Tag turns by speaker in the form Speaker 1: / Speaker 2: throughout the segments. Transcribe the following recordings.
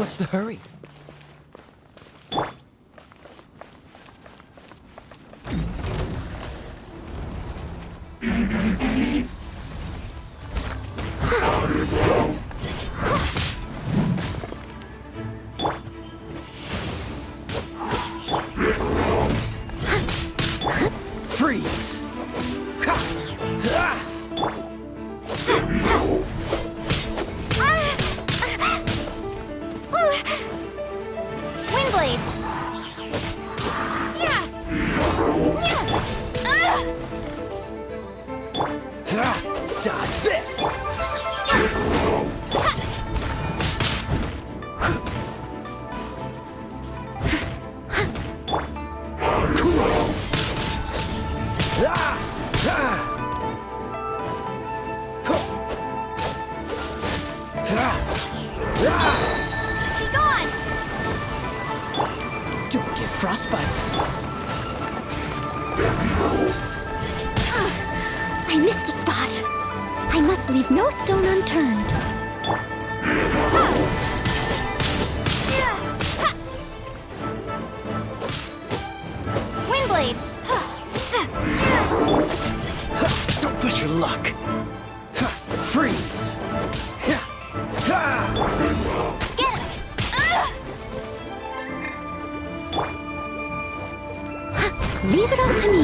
Speaker 1: What's the hurry? Freeze!
Speaker 2: Windblade!
Speaker 1: Dodge this! Cool it!
Speaker 2: Be gone!
Speaker 1: Don't get frostbite.
Speaker 2: I missed a spot. I must leave no stone unturned. Windblade!
Speaker 1: Don't push your luck. Freeze!
Speaker 2: Get it! Leave it all to me.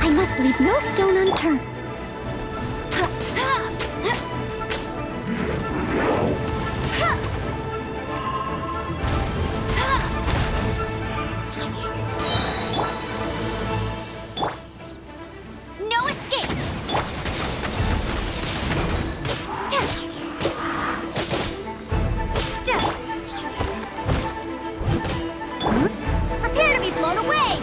Speaker 2: I must leave no stone unturned. No escape! Prepare to be blown away!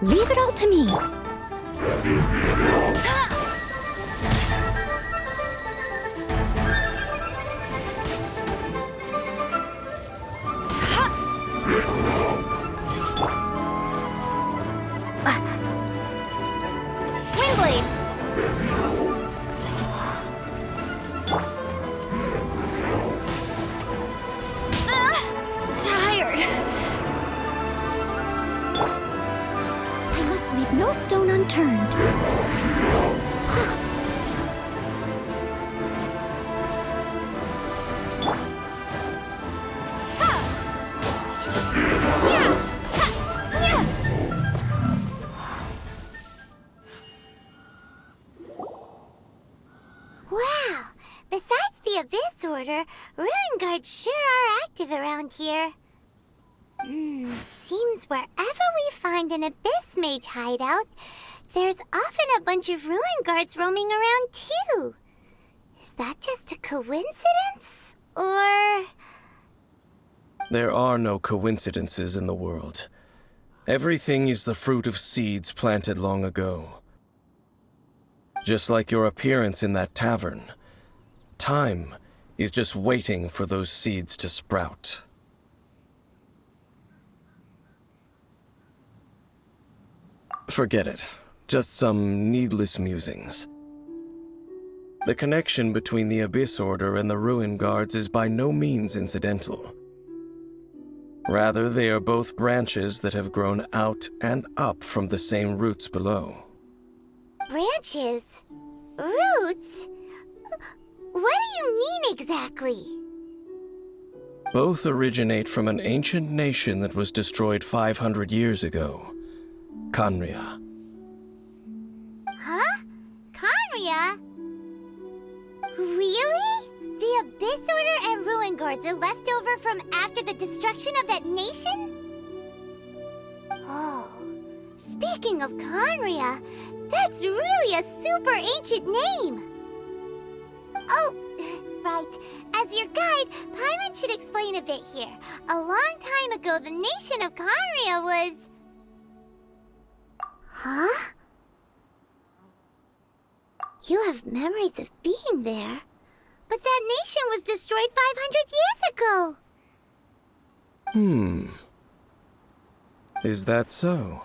Speaker 2: Leave it all to me. Windblade! Tired. I must leave no stone unturned. Wow! Besides the Abyss Order, Ruin Guards sure are active around here. Seems wherever we find an Abyss Mage hideout, there's often a bunch of Ruin Guards roaming around too. Is that just a coincidence? Or...
Speaker 3: There are no coincidences in the world. Everything is the fruit of seeds planted long ago. Just like your appearance in that tavern, time is just waiting for those seeds to sprout. Forget it. Just some needless musings. The connection between the Abyss Order and the Ruin Guards is by no means incidental. Rather, they are both branches that have grown out and up from the same roots below.
Speaker 2: branches. Roots? What do you mean exactly?
Speaker 3: Both originate from an ancient nation that was destroyed 500 years ago. Khaenri'ah.
Speaker 2: Huh? Khaenri'ah? Really? The Abyss Order and Ruin Guards are left over from after the destruction of that nation? Oh, speaking of Khaenri'ah, that's really a super ancient name. Oh, right. As your guide, Paimon should explain a bit here. A long time ago, the nation of Khaenri'ah was... Huh? You have memories of being there. But that nation was destroyed 500 years ago.
Speaker 3: Is that so?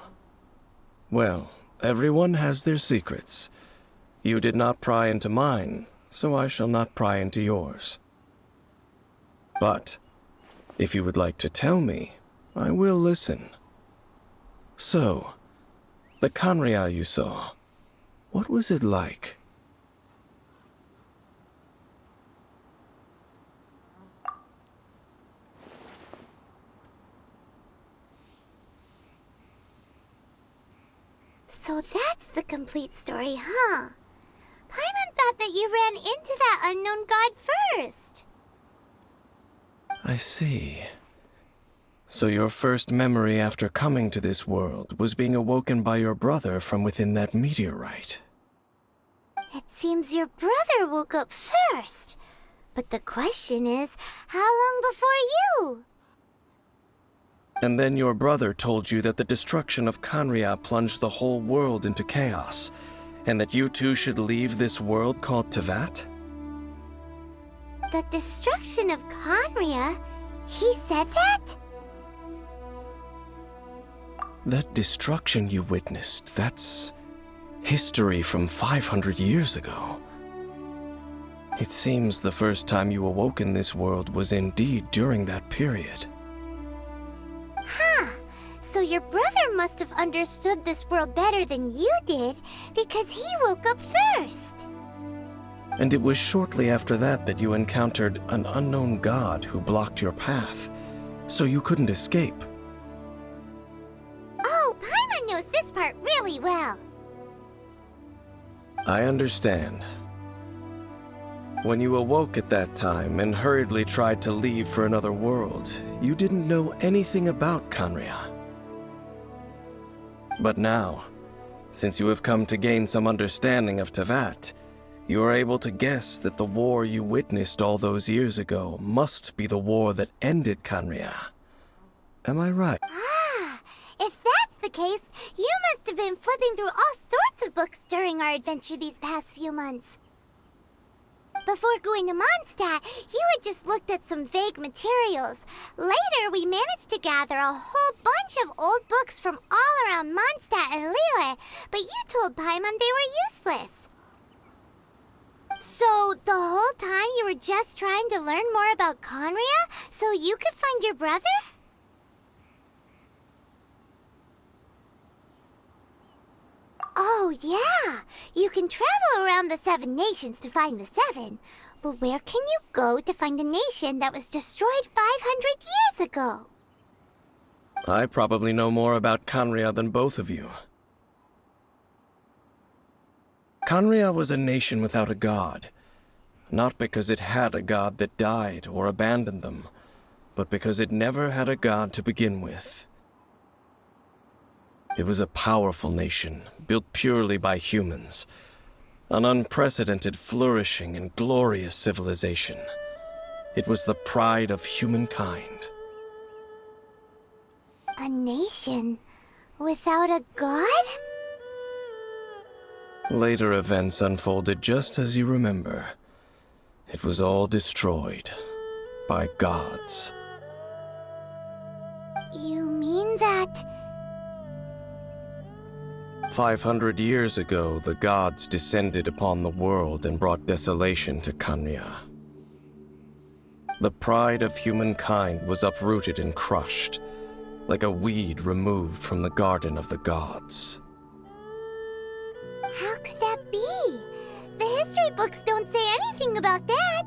Speaker 3: Well, everyone has their secrets. You did not pry into mine, so I shall not pry into yours. But, if you would like to tell me, I will listen. So, the Khaenri'ah you saw, what was it like?
Speaker 2: So that's the complete story, huh? Paimon thought that you ran into that unknown god first.
Speaker 3: I see. So your first memory after coming to this world was being awoken by your brother from within that meteorite.
Speaker 2: It seems your brother woke up first. But the question is, how long before you?
Speaker 3: And then your brother told you that the destruction of Khaenri'ah plunged the whole world into chaos, and that you two should leave this world called Teyvat?
Speaker 2: The destruction of Khaenri'ah? He said that?
Speaker 3: That destruction you witnessed, that's history from 500 years ago. It seems the first time you awoke in this world was indeed during that period.
Speaker 2: Huh. So your brother must have understood this world better than you did, because he woke up first.
Speaker 3: And it was shortly after that that you encountered an unknown god who blocked your path, so you couldn't escape.
Speaker 2: Oh, Paimon knows this part really well.
Speaker 3: I understand. When you awoke at that time and hurriedly tried to leave for another world, you didn't know anything about Khaenri'ah. But now, since you have come to gain some understanding of Teyvat, you are able to guess that the war you witnessed all those years ago must be the war that ended Khaenri'ah. Am I right?
Speaker 2: Ah, if that's the case, you must have been flipping through all sorts of books during our adventure these past few months. Before going to Mondstadt, you had just looked at some vague materials. Later, we managed to gather a whole bunch of old books from all around Mondstadt and Liyue, but you told Paimon they were useless. So, the whole time you were just trying to learn more about Khaenri'ah so you could find your brother? Oh, yeah! You can travel around the 7 nations to find the 7. But where can you go to find a nation that was destroyed 500 years ago?
Speaker 3: I probably know more about Khaenri'ah than both of you. Khaenri'ah was a nation without a god, not because it had a god that died or abandoned them, but because it never had a god to begin with. It was a powerful nation, built purely by humans. An unprecedented, flourishing, and glorious civilization. It was the pride of humankind.
Speaker 2: A nation without a god?
Speaker 3: Later events unfolded just as you remember. It was all destroyed by gods.
Speaker 2: You mean that...
Speaker 3: 500 years ago, the gods descended upon the world and brought desolation to Khaenri'ah. The pride of humankind was uprooted and crushed, like a weed removed from the garden of the gods.
Speaker 2: How could that be? The history books don't say anything about that.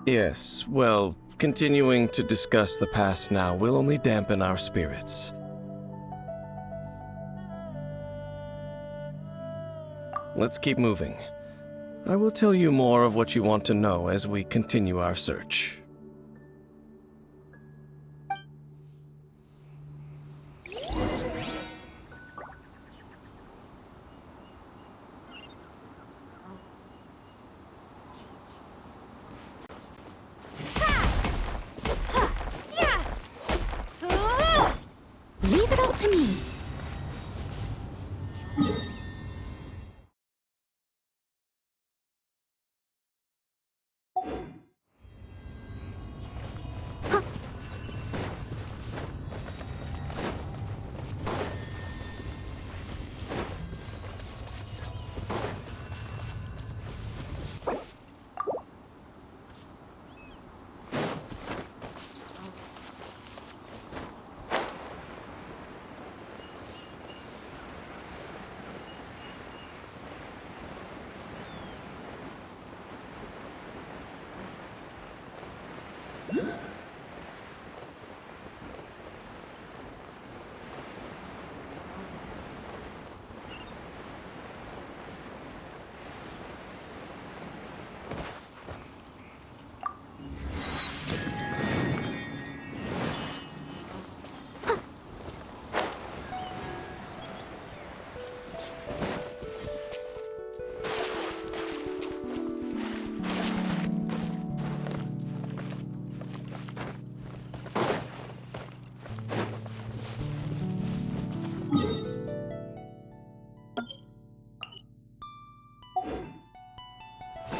Speaker 3: Yes, well, continuing to discuss the past now will only dampen our spirits. Let's keep moving. I will tell you more of what you want to know as we continue our search.
Speaker 2: Leave it all to me.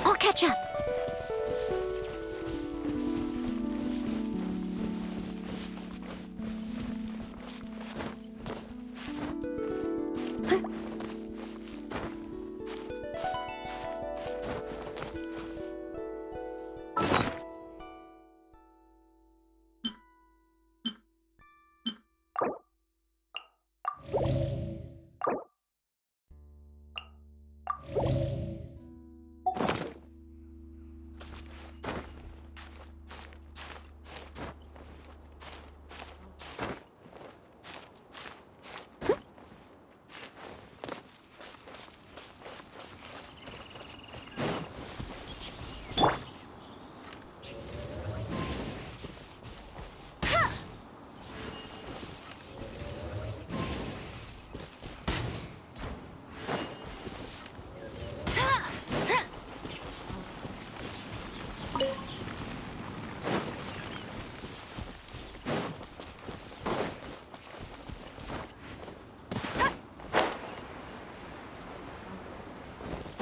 Speaker 2: I'll catch up.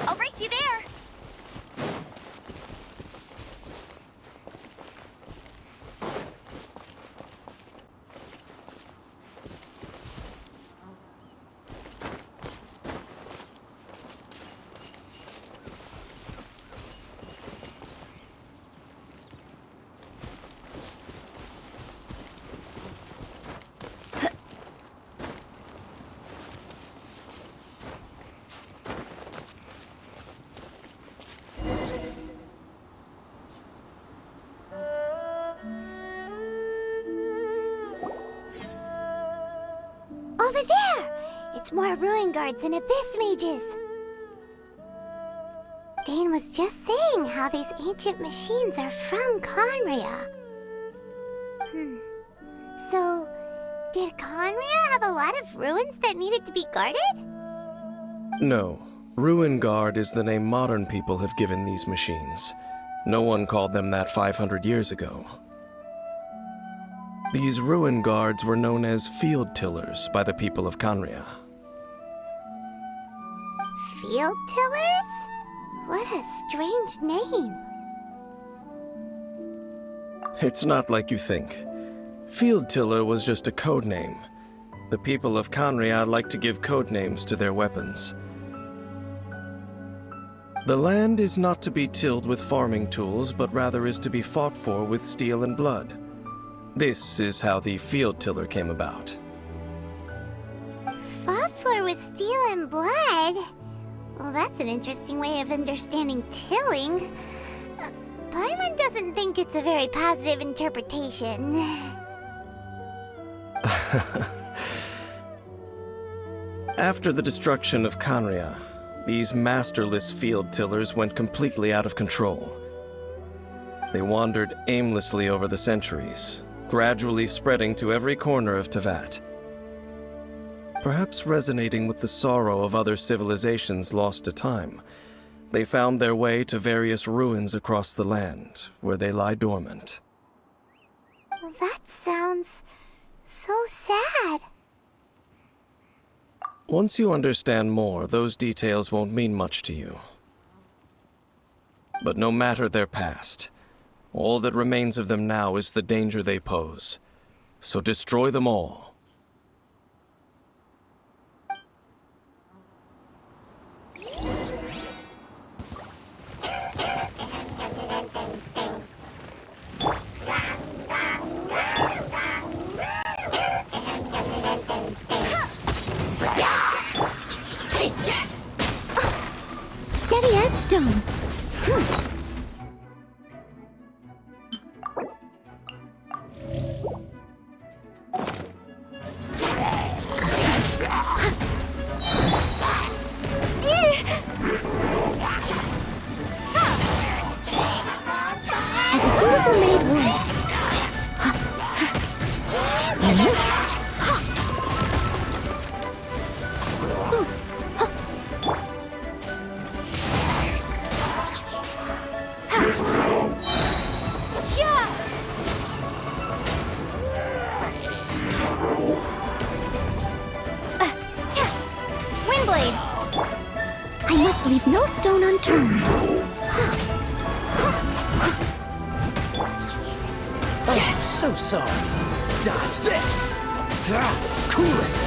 Speaker 2: I'll race you there. Over there! It's more ruin guards and abyss mages. Dane was just saying how these ancient machines are from Conria. So, did Conria have a lot of ruins that needed to be guarded?
Speaker 3: No. Ruin Guard is the name modern people have given these machines. No one called them that 500 years ago. These ruin guards were known as field tillers by the people of Conria.
Speaker 2: Field tillers? What a strange name.
Speaker 3: It's not like you think. Field tiller was just a code name. The people of Conria like to give code names to their weapons. The land is not to be tilled with farming tools, but rather is to be fought for with steel and blood. This is how the field tiller came about.
Speaker 2: Fought for with steel and blood. Well, that's an interesting way of understanding tilling. Paimon doesn't think it's a very positive interpretation.
Speaker 3: After the destruction of Kanria, these masterless field tillers went completely out of control. They wandered aimlessly over the centuries, gradually spreading to every corner of Teyvat. Perhaps resonating with the sorrow of other civilizations lost to time, they found their way to various ruins across the land, where they lie dormant.
Speaker 2: Well, that sounds so sad.
Speaker 3: Once you understand more, those details won't mean much to you. But no matter their past, all that remains of them now is the danger they pose. So destroy them all.
Speaker 2: Steady as stone. As a dutiful maid would. Windblade! I must leave no stone unturned.
Speaker 1: Oh, so sorry. Dodge this. Cool it.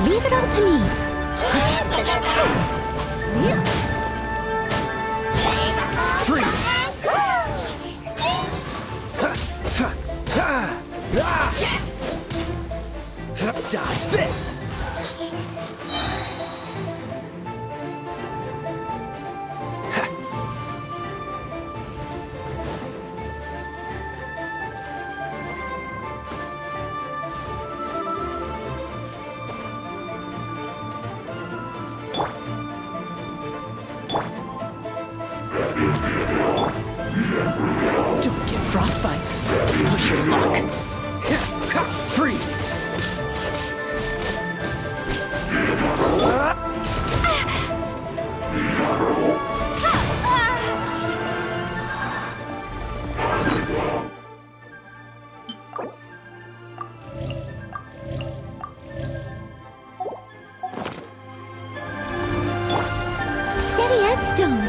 Speaker 2: Leave it all to me.
Speaker 1: Freeze! Dodge this! Don't get frostbite. Push your luck. Freeze!
Speaker 2: Steady as stone.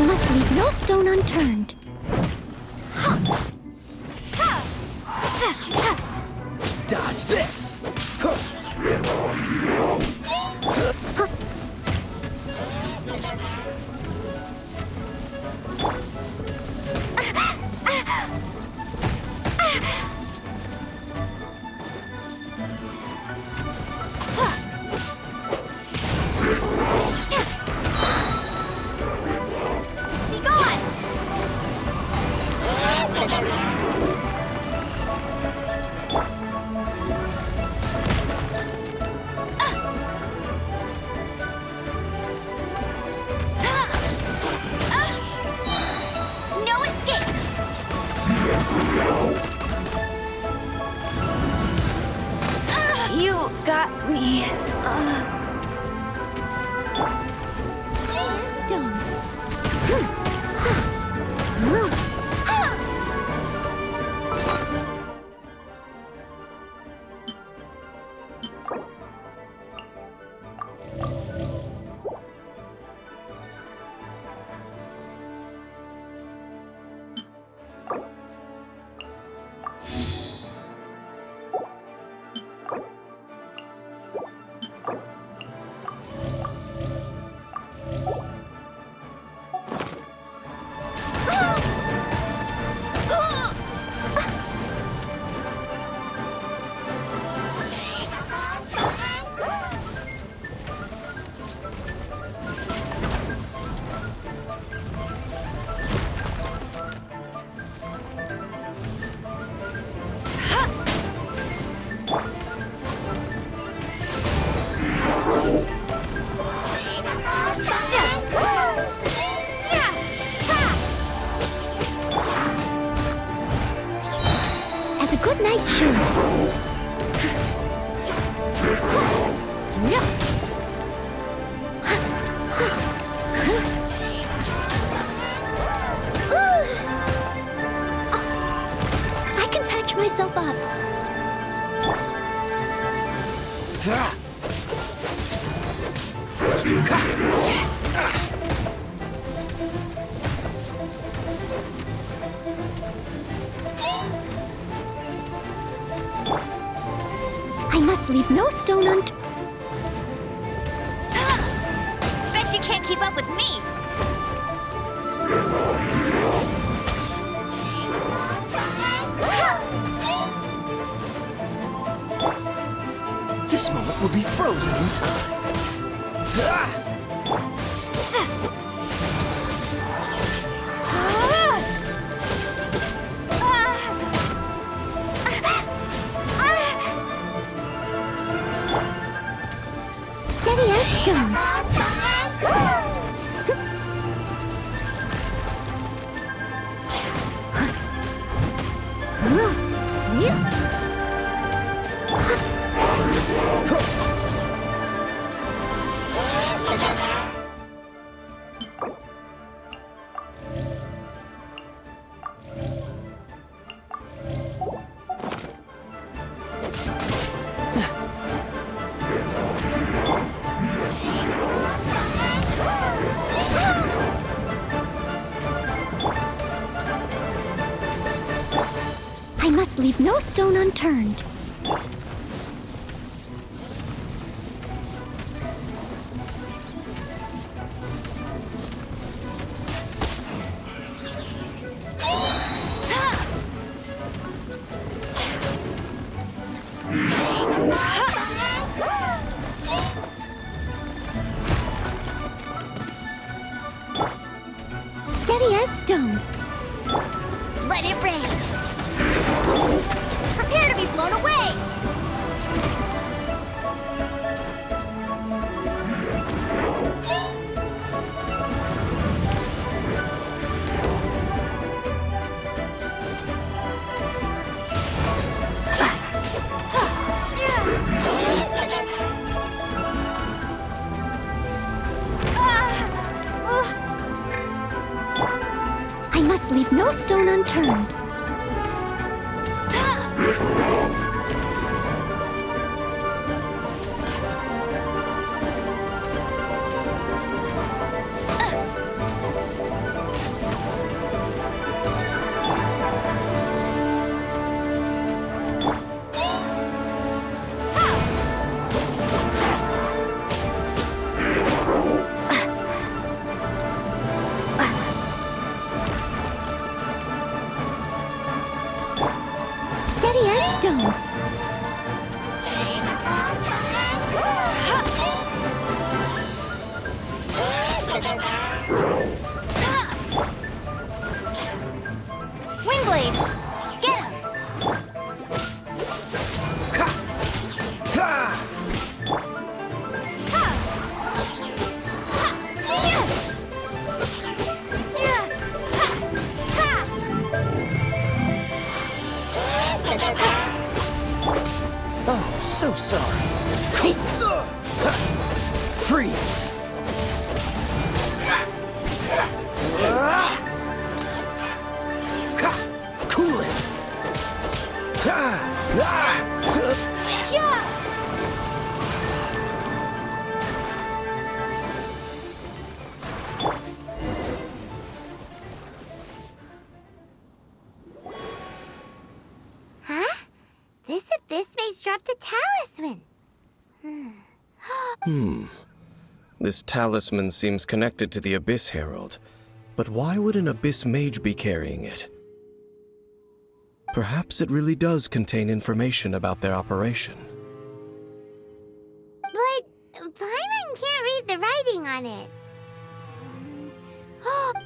Speaker 2: must leave no stone unturned.
Speaker 1: Dodge this!
Speaker 2: Be gone! No escape!
Speaker 4: You got me.
Speaker 2: Stone. As a good night should. I can patch myself up. I must leave no stone unturned.
Speaker 4: Bet you can't keep up with me.
Speaker 1: This moment will be frozen in time.
Speaker 2: Steady as stone. I must leave no stone unturned. Steady as stone.
Speaker 4: Let it rain. Prepare to be blown away.
Speaker 2: I must leave no stone unturned.
Speaker 4: stone. Windblade! Get him!
Speaker 1: Oh, so sorry. Freeze! Cool it!
Speaker 2: Huh? This abyss mage dropped a talisman.
Speaker 3: This talisman seems connected to the Abyss Herald. But why would an Abyss Mage be carrying it? Perhaps it really does contain information about their operation.
Speaker 2: But Paimon can't read the writing on it.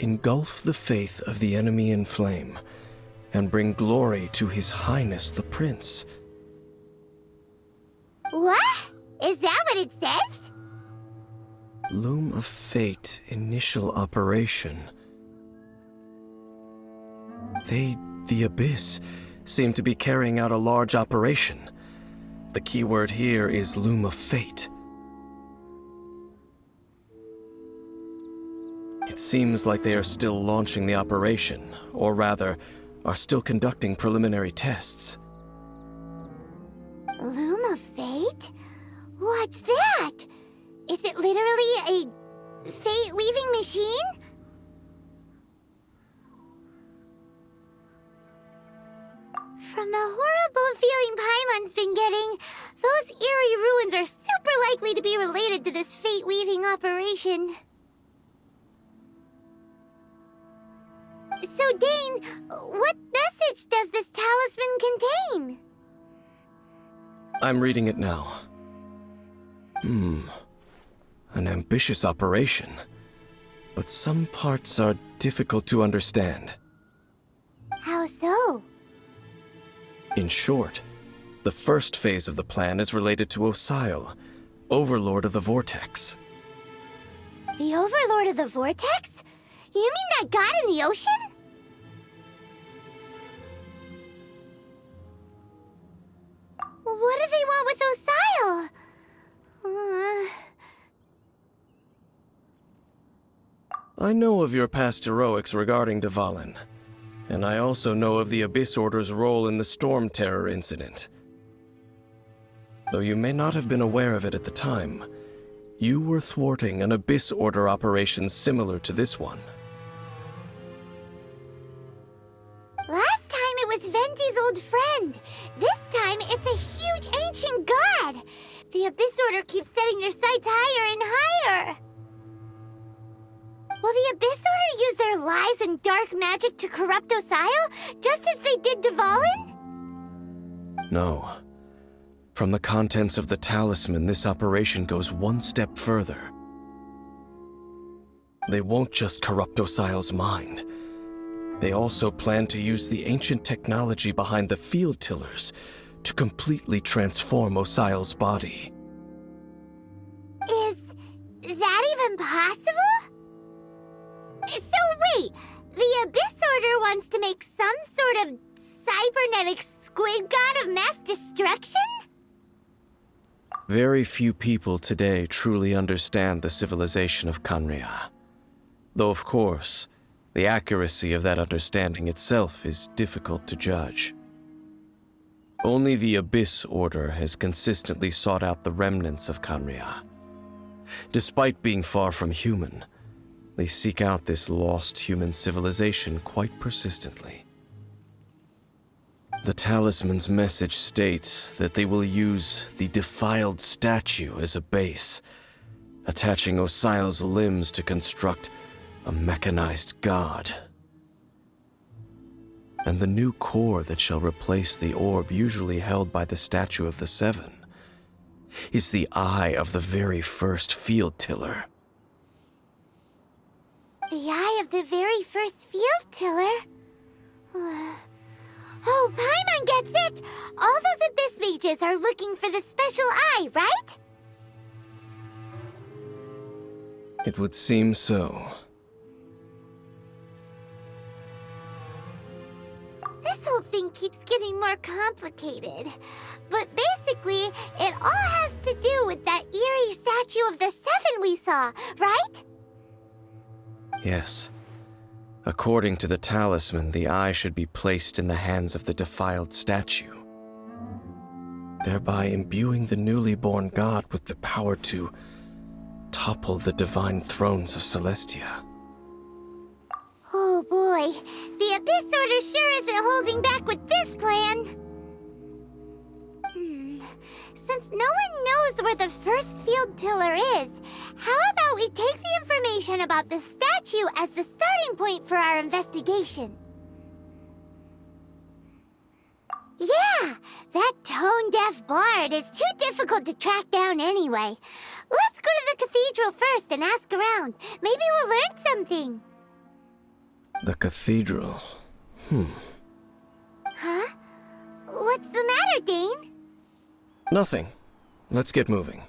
Speaker 3: Engulf the faith of the enemy in flame, and bring glory to His Highness the Prince.
Speaker 2: What? Is that what it says?
Speaker 3: Loom of Fate initial operation. They, the Abyss, seem to be carrying out a large operation. The keyword here is Loom of Fate. It seems like they are still launching the operation, or rather, are still conducting preliminary tests.
Speaker 2: Loom of Fate? What's that? Is it literally a fate-weaving machine? From the horrible feeling Paimon's been getting, those eerie ruins are super likely to be related to this fate-weaving operation. So, Dane, what message does this talisman contain?
Speaker 3: I'm reading it now. An ambitious operation. But some parts are difficult to understand.
Speaker 2: How so?
Speaker 3: In short, the first phase of the plan is related to Osile, Overlord of the Vortex.
Speaker 2: The Overlord of the Vortex? You mean that god in the ocean? What do they want with Osile?
Speaker 3: I know of your past heroics regarding Dvalin, and I also know of the Abyss Order's role in the Storm Terror incident. Though you may not have been aware of it at the time, you were thwarting an Abyss Order operation similar to this one.
Speaker 2: Last time it was Venti's old friend. This time it's a huge ancient god. The Abyss Order keeps setting their sights higher and higher. Will the Abyss Order use their lies and dark magic to corrupt Osile, just as they did Dvalin?
Speaker 3: No. From the contents of the talisman, this operation goes one step further. They won't just corrupt Osile's mind. They also plan to use the ancient technology behind the field tillers to completely transform Osile's body.
Speaker 2: Is that even possible? So wait, the Abyss Order wants to make some sort of cybernetic squid god of mass destruction?
Speaker 3: Very few people today truly understand the civilization of Khaenri'ah. Though of course, the accuracy of that understanding itself is difficult to judge. Only the Abyss Order has consistently sought out the remnants of Khaenri'ah. Despite being far from human, they seek out this lost human civilization quite persistently. The talisman's message states that they will use the defiled statue as a base, attaching Osile's limbs to construct a mechanized god. And the new core that shall replace the orb usually held by the Statue of the Seven is the eye of the very first field tiller.
Speaker 2: The eye of the very first field tiller? Oh, Paimon gets it! All those abyss mages are looking for the special eye, right?
Speaker 3: It would seem so.
Speaker 2: This whole thing keeps getting more complicated. But basically, it all has to do with that eerie Statue of the Seven we saw, right?
Speaker 3: Yes. According to the talisman, the eye should be placed in the hands of the defiled statue, thereby imbuing the newly born god with the power to topple the divine thrones of Celestia.
Speaker 2: Oh boy, the Abyss Order sure isn't holding back with this plan. Since no one knows where the first field tiller is, how about we take the information about the statue as the starting point for our investigation? Yeah, that tone-deaf bard is too difficult to track down anyway. Let's go to the cathedral first and ask around. Maybe we'll learn something.
Speaker 3: The cathedral.
Speaker 2: Huh? What's the matter, Dane?
Speaker 3: Nothing. Let's get moving.